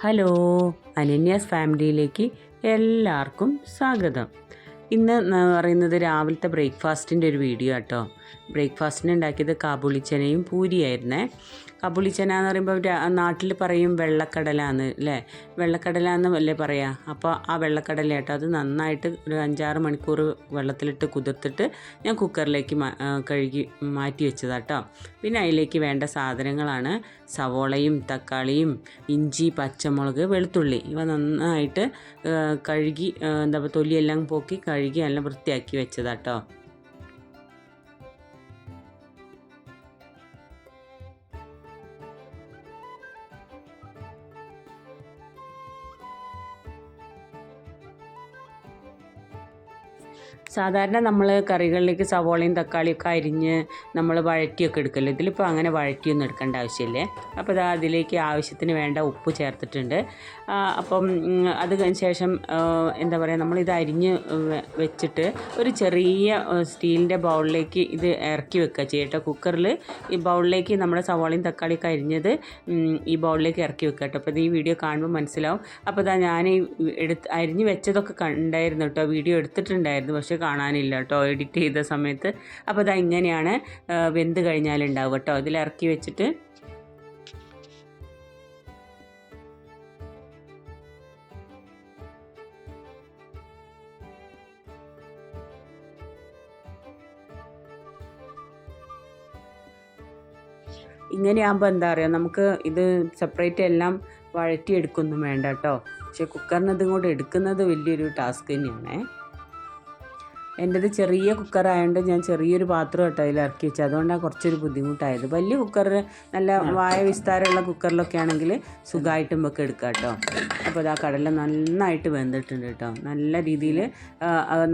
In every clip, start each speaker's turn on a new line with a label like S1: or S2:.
S1: Hello, അനന്യാസ് ഫാമിലിയിലേക്ക് എല്ലാവർക്കും സ്വാഗതം. ഇന്ന് പറയുന്നത് രാവിലത്തെ ബ്രേക്ക്ഫാസ്റ്റിൻ്റെ ഒരു വീഡിയോ കേട്ടോ. ബ്രേക്ക്ഫാസ്റ്റിന് ഉണ്ടാക്കിയത് കാബൂളിച്ചനയും പൂരിയായിരുന്നേ. കാബൂളിച്ചന എന്ന് പറയുമ്പോൾ നാട്ടിൽ പറയും വെള്ളക്കടലാന്ന് അല്ലേ, വെള്ളക്കടല എന്നല്ലേ പറയാം. അപ്പോൾ ആ വെള്ളക്കടല കേട്ടോ, അത് നന്നായിട്ട് ഒരു 5-6 മണിക്കൂർ വെള്ളത്തിലിട്ട് കുതിർത്തിട്ട് ഞാൻ കുക്കറിലേക്ക് കഴുകി മാറ്റി വെച്ചതാട്ടോ. പിന്നെ അതിലേക്ക് വേണ്ട സാധനങ്ങളാണ് സവോളയും തക്കാളിയും ഇഞ്ചി, പച്ചമുളക്, വെളുത്തുള്ളി. ഇവ നന്നായിട്ട് കഴുകി തൊലിയെല്ലാം പോക്കി കഴുകി നല്ല വൃത്തിയാക്കി വെച്ചതാട്ടോ. സാധാരണ നമ്മൾ കറികളിലേക്ക് സവോളയും തക്കാളിയൊക്കെ അരിഞ്ഞ് നമ്മൾ വഴറ്റിയൊക്കെ എടുക്കല്ലോ. ഇതിലിപ്പോൾ അങ്ങനെ വഴറ്റിയൊന്നും എടുക്കേണ്ട ആവശ്യമില്ലേ. അപ്പോൾ അതിലേക്ക് ആവശ്യത്തിന് വേണ്ട ഉപ്പ് ചേർത്തിട്ടുണ്ട്. അപ്പം അത് കഴിഞ്ഞ ശേഷം നമ്മളിത് അരിഞ്ഞ് വെച്ചിട്ട് ഒരു ചെറിയ സ്റ്റീലിൻ്റെ ബൗളിലേക്ക് ഇത് ഇറക്കി വെക്കുക ചെയ്യട്ടോ. കുക്കറിൽ ഈ ബൗളിലേക്ക് നമ്മുടെ സവോളയും തക്കാളിയൊക്കെ അരിഞ്ഞത് ഈ ബൗളിലേക്ക് ഇറക്കി വെക്കുക കേട്ടോ. അപ്പോൾ ഇത് ഈ വീഡിയോ കാണുമ്പോൾ മനസ്സിലാവും. അപ്പോൾ ഞാൻ അരിഞ്ഞ് വെച്ചതൊക്കെ ഉണ്ടായിരുന്നു കേട്ടോ, വീഡിയോ എടുത്തിട്ടുണ്ടായിരുന്നു, പക്ഷേ കാണാനില്ല കേട്ടോ എഡിറ്റ് ചെയ്ത സമയത്ത്. അപ്പോൾ ഇതാ ഇങ്ങനെയാണ് വെന്ത് കഴിഞ്ഞാലുണ്ടാവുക കേട്ടോ. ഇതിലിറക്കി വെച്ചിട്ട് ഇങ്ങനെയാകുമ്പോൾ എന്താ പറയുക, നമുക്ക് ഇത് സെപ്പറേറ്റ് എല്ലാം വഴറ്റിയെടുക്കൊന്നും വേണ്ട കേട്ടോ. പക്ഷേ കുക്കറിന് ഇതും കൂടെ എടുക്കുന്നത് വലിയൊരു ടാസ്ക് തന്നെയാണേ. എൻ്റേത് ചെറിയ കുക്കറായതുകൊണ്ട് ഞാൻ ചെറിയൊരു പാത്രം കേട്ടോ അതിൽ ഇറക്കി വെച്ചത്, അതുകൊണ്ടാണ് കുറച്ചൊരു ബുദ്ധിമുട്ടായത്. വലിയ കുക്കറിൽ നല്ല വായ വിസ്താരമുള്ള കുക്കറിലൊക്കെ ആണെങ്കിൽ സുഖമായിട്ടും ഒക്കെ എടുക്കാം കേട്ടോ. അപ്പോൾ ഇതാ കടല നന്നായിട്ട് വെന്തിട്ടുണ്ട് കേട്ടോ. നല്ല രീതിയിൽ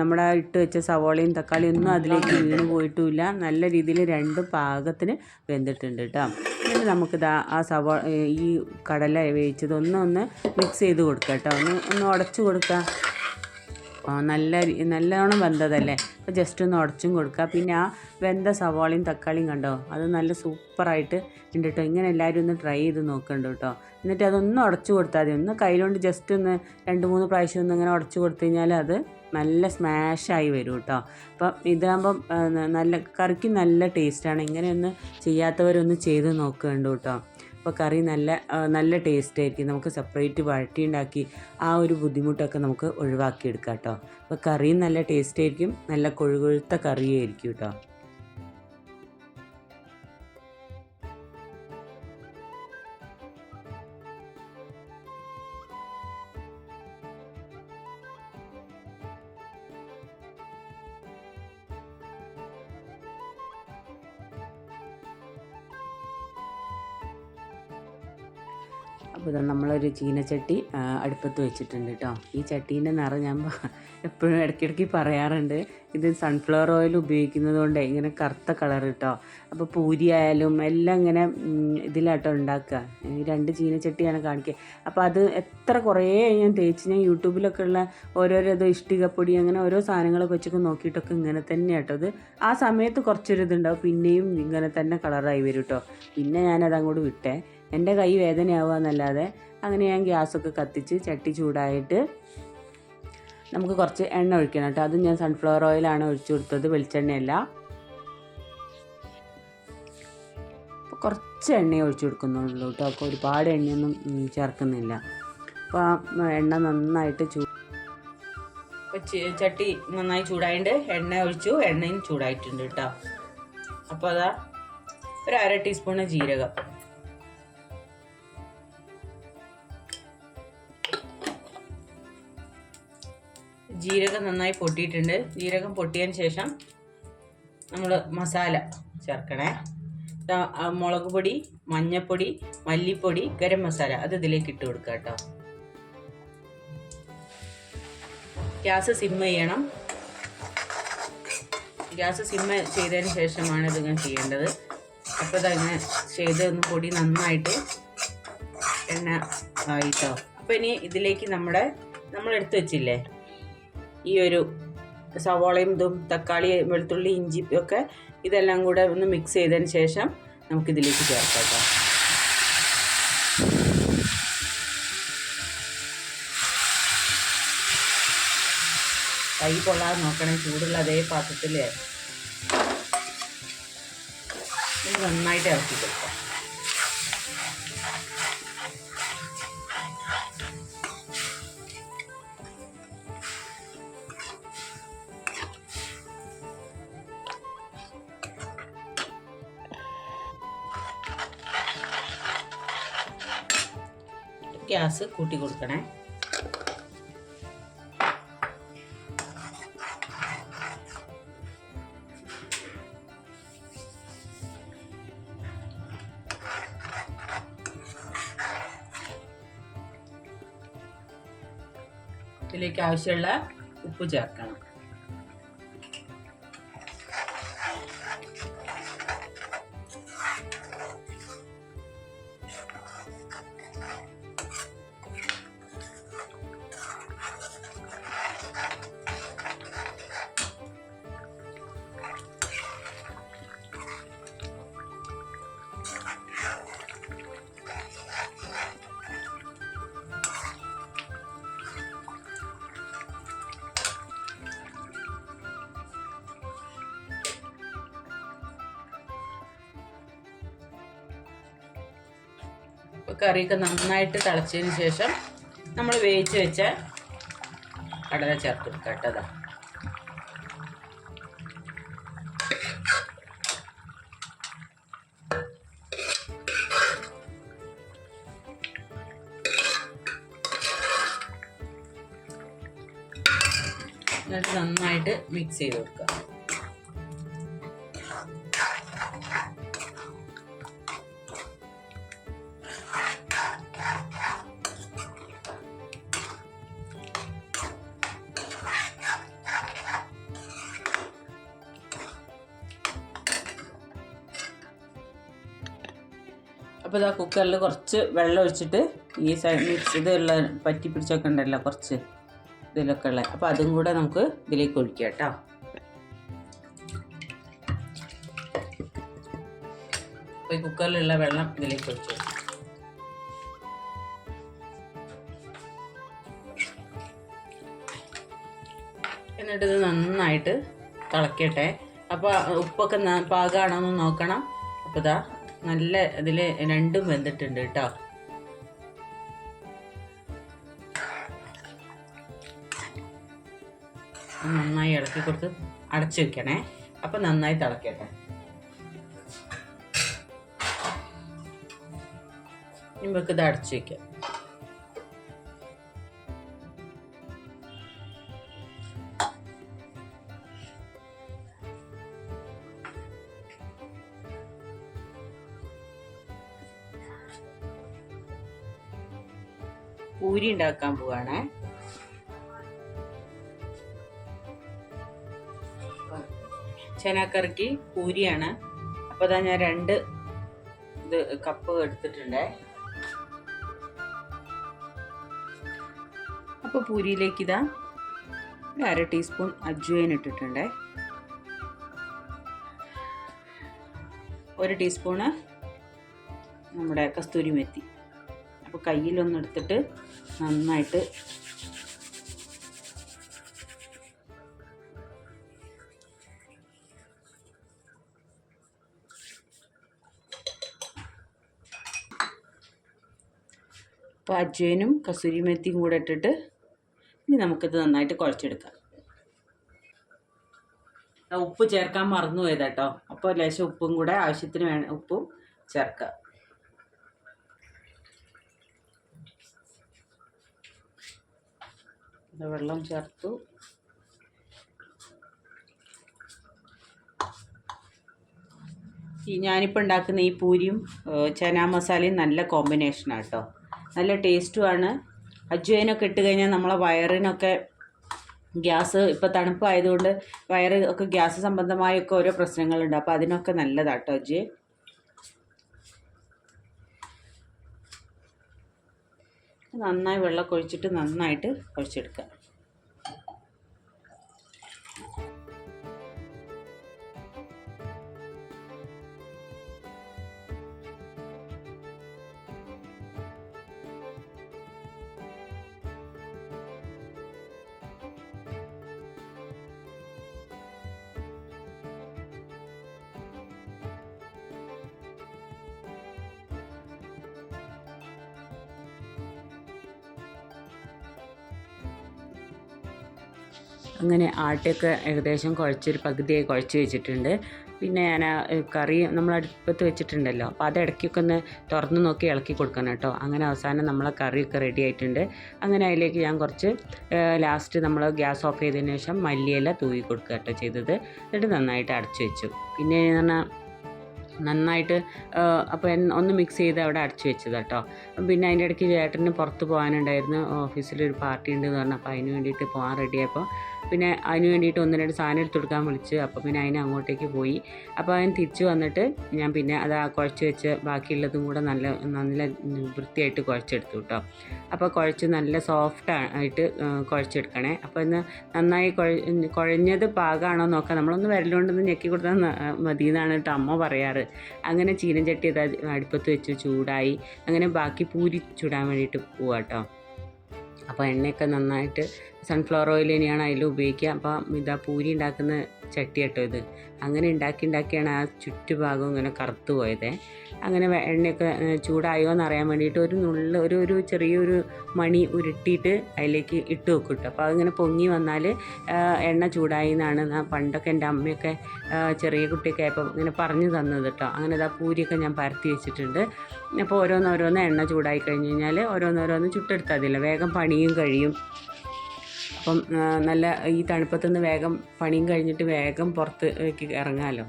S1: നമ്മുടെ ഇട്ട് വെച്ച സവോളയും തക്കാളിയും ഒന്നും അതിലേക്ക് വീണ് പോയിട്ടുമില്ല. നല്ല രീതിയിൽ രണ്ടും പാകത്തിന് വെന്തിട്ടുണ്ട് കേട്ടോ. എന്നിട്ട് നമുക്കിതാ ഈ കടല വേവിച്ചത് ഒന്ന് മിക്സ് ചെയ്ത് കൊടുക്കാം കേട്ടോ. ഒന്ന് ഉടച്ചു കൊടുക്കാം. നല്ലോണം വെന്തതല്ലേ, അപ്പോൾ ജസ്റ്റ് ഒന്ന് ഉടച്ചും കൊടുക്കുക. പിന്നെ ആ വെന്ത സവാളയും തക്കാളിയും കണ്ടോ, അത് നല്ല സൂപ്പറായിട്ട് ഉണ്ട് കേട്ടോ. ഇങ്ങനെ എല്ലാവരും ഒന്ന് ട്രൈ ചെയ്ത് നോക്കണ്ട കേട്ടോ. എന്നിട്ട് അതൊന്ന് ഉടച്ചു കൊടുത്താൽ മതി. ഒന്ന് കയ്യിലുകൊണ്ട് ജസ്റ്റ് ഒന്ന് 2-3 പ്രാവശ്യം ഒന്ന് ഇങ്ങനെ ഉടച്ചു കൊടുത്തു കഴിഞ്ഞാൽ അത് നല്ല സ്മാഷായി വരും കേട്ടോ. അപ്പം ഇതാകുമ്പം നല്ല കറിക്ക് നല്ല ടേസ്റ്റാണ്. ഇങ്ങനെയൊന്ന് ചെയ്യാത്തവരൊന്ന് ചെയ്ത് നോക്കുന്നുണ്ട് കേട്ടോ. അപ്പോൾ കറി നല്ല ടേസ്റ്റ് ആയിരിക്കും. നമുക്ക് സെപ്പറേറ്റ് വഴറ്റി ഉണ്ടാക്കി ആ ഒരു ബുദ്ധിമുട്ടൊക്കെ നമുക്ക് ഒഴിവാക്കിയെടുക്കാം കേട്ടോ. അപ്പോൾ കറിയും നല്ല ടേസ്റ്റ് ആയിരിക്കും, നല്ല കൊഴുകൊഴുത്ത കറിയായിരിക്കും കേട്ടോ. അപ്പോൾ നമ്മളൊരു ചീനച്ചട്ടി അടുപ്പത്ത് വെച്ചിട്ടുണ്ട് കേട്ടോ. ഈ ചട്ടീൻ്റെ നിറം ഞാൻ എപ്പോഴും ഇടയ്ക്കിടയ്ക്ക് പറയാറുണ്ട്. ഇത് സൺഫ്ലവർ ഓയിൽ ഉപയോഗിക്കുന്നത് കൊണ്ട് ഇങ്ങനെ കറുത്ത കളർ കേട്ടോ. അപ്പോൾ പൂരി ആയാലും എല്ലാം ഇങ്ങനെ ഇതിലാട്ടോ ഉണ്ടാക്കുക. ഈ 2 ചീനച്ചട്ടിയാണ് കാണിക്കുക. അപ്പോൾ അത് കുറേ ഞാൻ യൂട്യൂബിലൊക്കെ ഉള്ള ഓരോരോ ഇഷ്ടികപ്പൊടി അങ്ങനെ ഓരോ സാധനങ്ങളൊക്കെ വെച്ചൊക്കെ നോക്കിയിട്ടൊക്കെ ഇങ്ങനെ തന്നെ കേട്ടോ. അത് ആ സമയത്ത് കുറച്ചൊരു ഇതുണ്ടാവും, പിന്നെയും ഇങ്ങനെ തന്നെ കളറായി വരും കേട്ടോ. പിന്നെ ഞാനത് അങ്ങോട്ട് വിട്ടേ, എൻ്റെ കൈ വേദനയാവുക എന്നല്ലാതെ. അങ്ങനെ ഞാൻ ഗ്യാസൊക്കെ കത്തിച്ച് ചട്ടി ചൂടായിട്ട് നമുക്ക് കുറച്ച് എണ്ണ ഒഴിക്കണം കേട്ടോ. അതും ഞാൻ സൺഫ്ലവർ ഓയിലാണ് ഒഴിച്ചു കൊടുത്തത്, വെളിച്ചെണ്ണയല്ല. അപ്പോൾ കുറച്ച് എണ്ണ ഒഴിച്ചു കൊടുക്കുന്നുള്ളൂ കേട്ടോ. അപ്പോൾ ഒരുപാട് എണ്ണയൊന്നും ചേർക്കുന്നില്ല. അപ്പോൾ എണ്ണ നന്നായിട്ട് ചട്ടി നന്നായി ചൂടായിട്ട് എണ്ണ ഒഴിച്ചു. എണ്ണയും ചൂടായിട്ടുണ്ട് കേട്ടോ. അപ്പോൾ അതാ ഒരു 1/2 ടീസ്പൂണ് ജീരകം, ജീരകം നന്നായി പൊട്ടിയിട്ടുണ്ട്. ജീരകം പൊട്ടിയതിന് ശേഷം നമ്മൾ മസാല ചേർക്കണേ. മുളക് പൊടി, മഞ്ഞൾപ്പൊടി, മല്ലിപ്പൊടി, ഗരം മസാല അത് ഇതിലേക്ക് ഇട്ട് കൊടുക്കുക കേട്ടോ. ഗ്യാസ് സിം ചെയ്യണം. ഗ്യാസ് സിം ചെയ്തതിന് ശേഷമാണ് ഇതിങ്ങനെ ചെയ്യേണ്ടത്. അപ്പോൾ ഇതങ്ങനെ ചെയ്ത് ഒന്ന് പൊടി നന്നായിട്ട് എണ്ണ ആയിട്ടോ. അപ്പോൾ ഇനി ഇതിലേക്ക് നമ്മളെടുത്ത് വെച്ചില്ലേ ഈ ഒരു സവോളയും തക്കാളി, വെളുത്തുള്ളി, ഇഞ്ചി ഒക്കെ ഇതെല്ലാം കൂടെ ഒന്ന് മിക്സ് ചെയ്തതിന് ശേഷം നമുക്കിതിലേക്ക് ചേർക്കാം കേട്ടോ. കൈ കൊള്ളാതെ നോക്കണം. ചൂടുള്ള അതേ പാത്രത്തിൽ നന്നായിട്ട് ഇറക്കി കൊടുക്കാം. ഗ്യാസ് കൂട്ടി കൊടുക്കണേ. ഇതിലേക്ക് ആവശ്യമുള്ള ഉപ്പ് ചേർക്കണം. കറിയൊക്കെ നന്നായിട്ട് തിളച്ചതിന് ശേഷം നമ്മൾ വേവിച്ച് വെച്ച കടല ചേർത്ത് കൊടുക്കാം കേട്ടോ. എന്നിട്ട് നന്നായിട്ട് മിക്സ് ചെയ്ത് കൊടുക്കുക. അപ്പോൾ ഇതാ കുക്കറിൽ കുറച്ച് വെള്ളം ഒഴിച്ചിട്ട് ഈ സൈഡ് മിക്സ് ഇതുള്ള പറ്റി പിടിച്ചൊക്കെ ഉണ്ടല്ലോ കുറച്ച് ഇതിലൊക്കെ ഉള്ളത്, അപ്പോൾ അതും കൂടെ നമുക്ക് ഇതിലേക്ക് ഒഴിക്കാം കേട്ടോ. അപ്പോൾ ഈ കുക്കറിലുള്ള വെള്ളം ഇതിലേക്ക് ഒഴിച്ചു. എന്നിട്ട് ഇത് നന്നായിട്ട് തിളക്കട്ടെ. അപ്പോൾ ഉപ്പൊക്കെ പാകമാണോ എന്ന് നോക്കണം. അപ്പോൾ ഇതാ നല്ല ഇതിൽ രണ്ടും വെന്തിട്ടുണ്ട് കേട്ടോ. നന്നായി ഇളക്കി കൊടുത്ത് അടച്ചു വെക്കണേ. അപ്പം നന്നായി തിളക്കട്ടെ. നമുക്ക് ഇത് അടച്ചു വെക്കാം. പൂരി ഉണ്ടാക്കാൻ പോവാണേ. ചനാക്കറിക്ക് പൂരിയാണ്. അപ്പോൾ അതാ ഞാൻ 2 കപ്പ് എടുത്തിട്ടുണ്ടേ. അപ്പോൾ പൂരിയിലേക്ക് ഇതാ 1/2 ടീസ്പൂൺ അജ്വൈൻ ഇട്ടിട്ടുണ്ടേ. 1 ടീസ്പൂണ് നമ്മുടെ കസ്തൂരി മെത്തി. അപ്പോൾ കയ്യിലൊന്നെടുത്തിട്ട് നന്നായിട്ട് അപ്പോൾ അജ്വൈനും കസൂരി മെത്തിയും കൂടെ ഇട്ടിട്ട് ഇനി നമുക്കിത് നന്നായിട്ട് കുഴച്ചെടുക്കാം. ഉപ്പ് ചേർക്കാൻ മറന്നു പോയത് കേട്ടോ. അപ്പോൾ ലേശം ഉപ്പും കൂടെ ആവശ്യത്തിന് ഉപ്പും ചേർക്കുക. വെള്ളം ചേർത്തു. ഞാനിപ്പോൾ ഉണ്ടാക്കുന്ന ഈ പൂരിയും ചനാ മസാലയും നല്ല കോമ്പിനേഷനാണ് കേട്ടോ. നല്ല ടേസ്റ്റുമാണ്. അജ്വൈനൊക്കെ ഇട്ട് കഴിഞ്ഞാൽ നമ്മളെ വയറിനൊക്കെ ഗ്യാസ്, ഇപ്പോൾ തണുപ്പായതുകൊണ്ട് വയറ് ഒക്കെ ഗ്യാസ് സംബന്ധമായൊക്കെ ഓരോ പ്രശ്നങ്ങളുണ്ട്. അപ്പോൾ അതിനൊക്കെ നല്ലതാണ് കേട്ടോ അജ്വൈൻ. നന്നായി വെള്ളം ഒഴിച്ചിട്ട് നന്നായിട്ട് കുഴച്ചെടുക്കുക. അങ്ങനെ ആട്ടയൊക്കെ ഏകദേശം കുഴച്ചൊരു പകുതിയായി കുഴച്ച് വെച്ചിട്ടുണ്ട്. പിന്നെ ഞാൻ കറി നമ്മൾ അടുപ്പത്ത് വെച്ചിട്ടുണ്ടല്ലോ, അപ്പോൾ അത് ഇടയ്ക്കൊക്കെ ഒന്ന് തുറന്ന് നോക്കി ഇളക്കി കൊടുക്കണം കേട്ടോ. അങ്ങനെ അവസാനം നമ്മളെ കറിയൊക്കെ റെഡി ആയിട്ടുണ്ട്. അങ്ങനെ അതിലേക്ക് ഞാൻ കുറച്ച് ലാസ്റ്റ് നമ്മൾ ഗ്യാസ് ഓഫ് ചെയ്തതിന് ശേഷം മല്ലിയില തൂവി കൊടുക്കുക കേട്ടോ ചെയ്തത്. എന്നിട്ട് നന്നായിട്ട് അടച്ചു വെച്ചു. പിന്നെ പറഞ്ഞാൽ നന്നായിട്ട് അപ്പോൾ ഒന്ന് മിക്സ് ചെയ്ത് അവിടെ അടച്ചു വെച്ചത് കേട്ടോ. പിന്നെ അതിൻ്റെ ഇടയ്ക്ക് ചേട്ടന് പുറത്ത് പോകാനുണ്ടായിരുന്നു, ഓഫീസിലൊരു പാർട്ടി ഉണ്ടെന്ന് പറഞ്ഞു. അപ്പോൾ അതിന് വേണ്ടിയിട്ട് പോകാൻ റെഡിയായപ്പോൾ പിന്നെ അതിന് വേണ്ടിയിട്ട് ഒന്ന് രണ്ട് സാധനം എടുത്ത് കൊടുക്കാൻ വിളിച്ച്. അപ്പോൾ പിന്നെ അതിന് അങ്ങോട്ടേക്ക് പോയി. അപ്പോൾ അതിന് തിരിച്ച് വന്നിട്ട് ഞാൻ പിന്നെ അത് കുഴച്ച് വെച്ച് ബാക്കിയുള്ളതും കൂടെ നല്ല നല്ല വൃത്തിയായിട്ട് കുഴച്ചെടുത്തു കേട്ടോ. അപ്പോൾ കുഴച്ച് നല്ല സോഫ്റ്റ് ആയിട്ട് കുഴച്ചെടുക്കണേ. അപ്പോൾ ഇന്ന് നന്നായി കുഴഞ്ഞത് പാകമാണോ നോക്കാം. നമ്മളൊന്ന് വിരലുകൊണ്ടൊന്ന് ഞെക്കി കൊടുത്താൽ മതി എന്നാണ് കേട്ടോ അമ്മ പറയാറ്. അങ്ങനെ ചീനച്ചട്ടി അത് അടുപ്പത്ത് വെച്ച് ചൂടായി. അങ്ങനെ ബാക്കി പൂരി ചൂടാൻ വേണ്ടിയിട്ട് പോവാം കേട്ടോ. അപ്പോൾ എണ്ണയൊക്കെ നന്നായിട്ട് സൺഫ്ലവർ ഓയിൽ തന്നെയാണ് അതിൽ ഉപയോഗിക്കുക. അപ്പോൾ ഇതാ പൂരി ഉണ്ടാക്കുന്ന ചട്ടി കേട്ടോ ഇത്. അങ്ങനെ ഉണ്ടാക്കിയാണ് ആ ചുറ്റുഭാഗം ഇങ്ങനെ കറുത്ത് പോയത്. അങ്ങനെ എണ്ണയൊക്കെ ചൂടായോ എന്നറിയാൻ വേണ്ടിയിട്ട് ഒരു ചെറിയൊരു മണി ഉരുട്ടിയിട്ട് അതിലേക്ക് ഇട്ട് വെക്കും കേട്ടോ. അപ്പോൾ അതിങ്ങനെ പൊങ്ങി വന്നാൽ എണ്ണ ചൂടായി എന്നാണ് പണ്ടൊക്കെ എൻ്റെ അമ്മയൊക്കെ ചെറിയ കുട്ടിയൊക്കെ ആയപ്പോൾ ഇങ്ങനെ പറഞ്ഞു തന്നത് കേട്ടോ. അങ്ങനെ ഇതാ പൂരിയൊക്കെ ഞാൻ പരത്തി വെച്ചിട്ടുണ്ട്. അപ്പോൾ ഓരോന്നോരോന്ന് എണ്ണ ചൂടായി കഴിഞ്ഞ് കഴിഞ്ഞാൽ ഓരോന്നോരോന്ന് ചുട്ടെടുത്താൽ മതിയല്ലോ, വേഗം പണിയും കഴിയും. അപ്പം നല്ല ഈ തണുപ്പത്തുനിന്ന് വേഗം പണിയും കഴിഞ്ഞിട്ട് വേഗം പുറത്തേക്ക് ഇറങ്ങാമല്ലോ.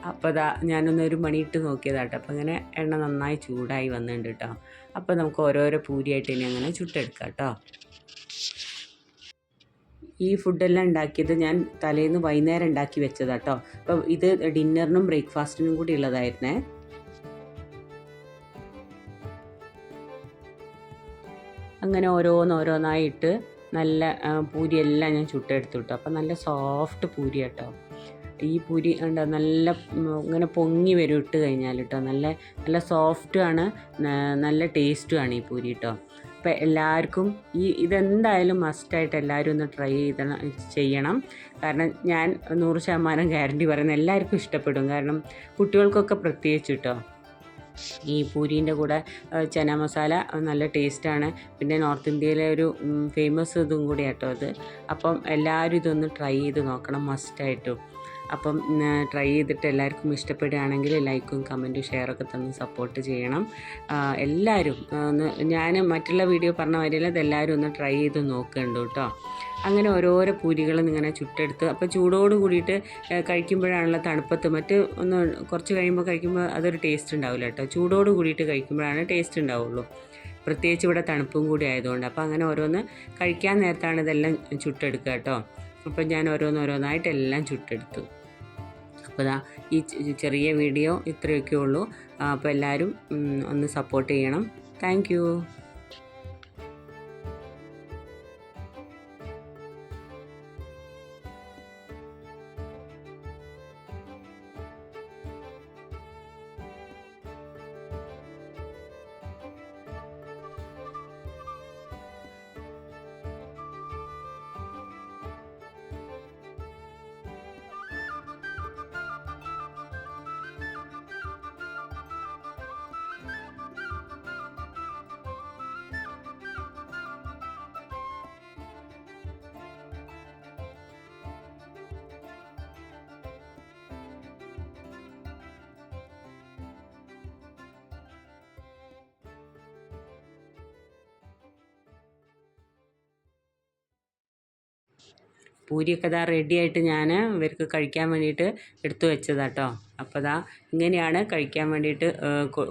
S1: അപ്പോൾ ഞാനൊന്നൊരു മണിയിട്ട് നോക്കിയതാട്ടോ. അപ്പോൾ ഇങ്ങനെ എണ്ണ നന്നായി ചൂടായി വന്നിട്ടുണ്ട് കേട്ടോ. അപ്പോൾ നമുക്ക് ഓരോരോ പൂരിയായിട്ട് ഇനി അങ്ങനെ ചുട്ടെടുക്കാം കേട്ടോ. ഈ ഫുഡെല്ലാം ഉണ്ടാക്കിയത് ഞാൻ തലേന്ന് വൈകുന്നേരം ഉണ്ടാക്കി വെച്ചതാട്ടോ. അപ്പോൾ ഇത് ഡിന്നറിനും ബ്രേക്ക്ഫാസ്റ്റിനും കൂടി ഉള്ളതായിരുന്നേ. അങ്ങനെ ഓരോന്നായിട്ട് നല്ല പൂരിയെല്ലാം ഞാൻ ചുട്ടെടുത്തു കേട്ടോ. അപ്പം നല്ല സോഫ്റ്റ് പൂരി കേട്ടോ. ഈ പൂരി ഉണ്ട് നല്ല ഇങ്ങനെ പൊങ്ങി വരും ഇട്ട് കഴിഞ്ഞാൽ കേട്ടോ. നല്ല സോഫ്റ്റുമാണ്, നല്ല ടേസ്റ്റുമാണ് ഈ പൂരി കേട്ടോ. അപ്പോൾ എല്ലാവർക്കും ഇതെന്തായാലും മസ്റ്റായിട്ട് എല്ലാവരും ഒന്ന് ട്രൈ ചെയ്യണം. കാരണം ഞാൻ 100% ഗ്യാരണ്ടി പറയുന്നത് എല്ലാവർക്കും ഇഷ്ടപ്പെടും. കാരണം കുട്ടികൾക്കൊക്കെ പ്രത്യേകിച്ച് കേട്ടോ. ഈ പൂരീൻ്റെ കൂടെ ചന മസാല നല്ല ടേസ്റ്റാണ്. പിന്നെ നോർത്ത് ഇന്ത്യയിലെ ഒരു ഫേമസ് ഇതും കൂടി കേട്ടോ ഇത്. അപ്പം എല്ലാവരും ഇതൊന്ന് ട്രൈ ചെയ്ത് നോക്കണം മസ്റ്റായിട്ടും. അപ്പം ട്രൈ ചെയ്തിട്ട് എല്ലാവർക്കും ഇഷ്ടപ്പെടുകയാണെങ്കിൽ ലൈക്കും കമൻറ്റും ഷെയറൊക്കെ തന്ന് സപ്പോർട്ട് ചെയ്യണം എല്ലാവരും. ഞാൻ മറ്റുള്ള വീഡിയോ പറഞ്ഞ മാതിരിയല്ല, ഇതെല്ലാവരും ഒന്ന് ട്രൈ ചെയ്ത് നോക്കുന്നുണ്ട് കേട്ടോ. അങ്ങനെ ഓരോരോ പൂരികളും ഇങ്ങനെ ചുട്ടെടുത്ത് അപ്പോൾ ചൂടോട് കൂടിയിട്ട് കഴിക്കുമ്പോഴാണല്ലോ തണുപ്പത്ത് ഒന്ന് കുറച്ച് കഴിയുമ്പോൾ കഴിക്കുമ്പോൾ അതൊരു ടേസ്റ്റ് ഉണ്ടാവില്ല കേട്ടോ. ചൂടോട് കൂടിയിട്ട് കഴിക്കുമ്പോഴാണ് ടേസ്റ്റ് ഉണ്ടാവുള്ളൂ, പ്രത്യേകിച്ച് ഇവിടെ തണുപ്പും കൂടി ആയതുകൊണ്ട്. അപ്പോൾ അങ്ങനെ ഓരോന്ന് കഴിക്കാൻ നേരത്താണ് ഇതെല്ലാം ചുട്ടെടുക്കുക കേട്ടോ. അപ്പോൾ ഞാൻ ഓരോന്നായിട്ട് എല്ലാം ചുട്ടെടുത്തു. അപ്പോൾ ഈ ചെറിയ വീഡിയോ ഇത്രയൊക്കെ ഉള്ളൂ. അപ്പോൾ എല്ലാവരും ഒന്ന് സപ്പോർട്ട് ചെയ്യണം. Thank you. പൂരിയൊക്കെ റെഡി ആയിട്ട് ഞാൻ ഇവർക്ക് കഴിക്കാൻ വേണ്ടിയിട്ട് എടുത്തു വെച്ചതാട്ടോ. അപ്പോൾ ഇങ്ങനെയാണ് കഴിക്കാൻ വേണ്ടിയിട്ട്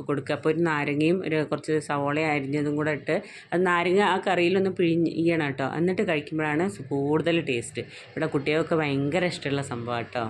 S1: കൊടുക്കുക. അപ്പോൾ ഒരു നാരങ്ങയും കുറച്ച് സവോള അരിഞ്ഞതും കൂടെ ഇട്ട് അത് നാരങ്ങ ആ കറിയിലൊന്ന് പിഴിയണം കേട്ടോ. എന്നിട്ട് കഴിക്കുമ്പോഴാണ് കൂടുതൽ ടേസ്റ്റ്. ഇവിടെ കുട്ടികൾക്ക് ഭയങ്കര ഇഷ്ടമുള്ള സംഭവം കേട്ടോ.